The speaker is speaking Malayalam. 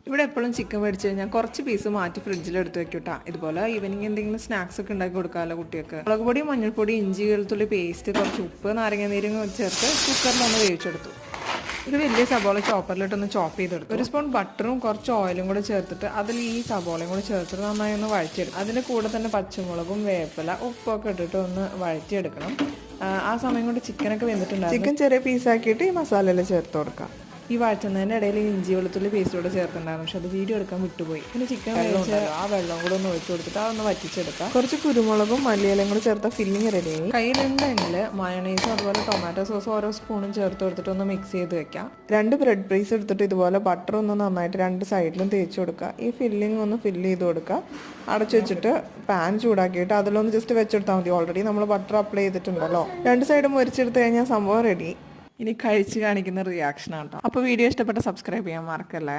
ഇവിടെ എപ്പോഴും ചിക്കൻ മേടിച്ച് കഴിഞ്ഞാൽ കുറച്ച് പീസ് മാറ്റി ഫ്രിഡ്ജിൽ എടുത്ത് വെക്കൂട്ടാ. ഇതുപോലെ ഈവനിങ് എന്തെങ്കിലും സ്നാക്സ് ഒക്കെ ഉണ്ടാക്കി കൊടുക്കാമല്ലോ കുട്ടികൾക്ക്. മുളക് പൊടി, മഞ്ഞൾപ്പൊടി, ഇഞ്ചി വെളുത്തുള്ളി പേസ്റ്റ്, കുറച്ച് ഉപ്പ്, നാരങ്ങ നീരും ചേർത്ത് കുക്കറിലൊന്ന് വേവിച്ചെടുത്തു. ഒരു വലിയ സബോള ചോപ്പറിലിട്ടൊന്ന് ചോപ്പ് ചെയ്തെടുത്തു. ഒരു സ്പൂൺ ബട്ടറും കുറച്ച് ഓയിലും കൂടെ ചേർത്തിട്ട് അതിൽ ഈ സബോളയും കൂടെ ചേർത്തിട്ട് നന്നായി ഒന്ന് വഴറ്റിയെടുക്കും. അതിൻ്റെ കൂടെ തന്നെ പച്ചമുളകും വേപ്പില ഉപ്പൊക്കെ ഇട്ടിട്ട് ഒന്ന് വഴറ്റിയെടുക്കണം. ആ സമയം കൊണ്ട് ചിക്കനൊക്കെ വെന്തിട്ടുണ്ടാകും. ചിക്കൻ ചെറിയ പീസാക്കിയിട്ട് ഈ മസാലയിൽ ചേർത്ത് കൊടുക്കാം. ഈ വഴറ്റുന്നതിൻ്റെ ഇടയിൽ ഇഞ്ചി വെളുത്തുള്ളി പേസ്റ്റ് കൂടെ ചേർത്തിട്ടുണ്ടായിരുന്നു. പക്ഷെ അത് വീഡിയോ എടുക്കാൻ വിട്ടുപോയി. പിന്നെ ചിക്കൻ വേവിച്ച് ആ വെള്ളം കൂടെ ഒന്ന് ഒഴിച്ചു കൊടുത്തിട്ട് അതൊന്ന് വറ്റിച്ചെടുക്കാം. കുറച്ച് കുരുമുളകും മല്ലിയിലയും കൂടെ ചേർത്ത ഫില്ലിങ് റെഡിയായി. കയ്യിലുണ്ടെങ്കിൽ മയണൈസും അതുപോലെ ടൊമാറ്റോ സോസും ഓരോ സ്പൂണും ചേർത്ത് കൊടുത്തിട്ട് ഒന്ന് മിക്സ് ചെയ്ത് വെക്കാം. 2 ബ്രെഡ് പീസ് എടുത്തിട്ട് ഇതുപോലെ ബട്ടർ ഒന്ന് നന്നായിട്ട് 2 സൈഡിലും തേച്ച് കൊടുക്കുക. ഈ ഫില്ലിങ് ഒന്ന് ഫില്ല് ചെയ്ത് കൊടുക്കുക. അടച്ചു വെച്ചിട്ട് പാൻ ചൂടാക്കിയിട്ട് അതിലൊന്ന് ജസ്റ്റ് വെച്ചെടുത്താൽ മതി. ഓൾറെഡി നമ്മൾ ബട്ടർ അപ്ലൈ ചെയ്തിട്ടുണ്ടല്ലോ. 2 സൈഡും മുരിച്ചെടുത്ത് കഴിഞ്ഞാൽ സംഭവം റെഡി. ഇനി കഴിച്ച് കാണിക്കുന്ന റിയാക്ഷൻ ആട്ടോ. അപ്പോൾ വീഡിയോ ഇഷ്ടപ്പെട്ട സബ്സ്ക്രൈബ് ചെയ്യാൻ മറക്കല്ലേ.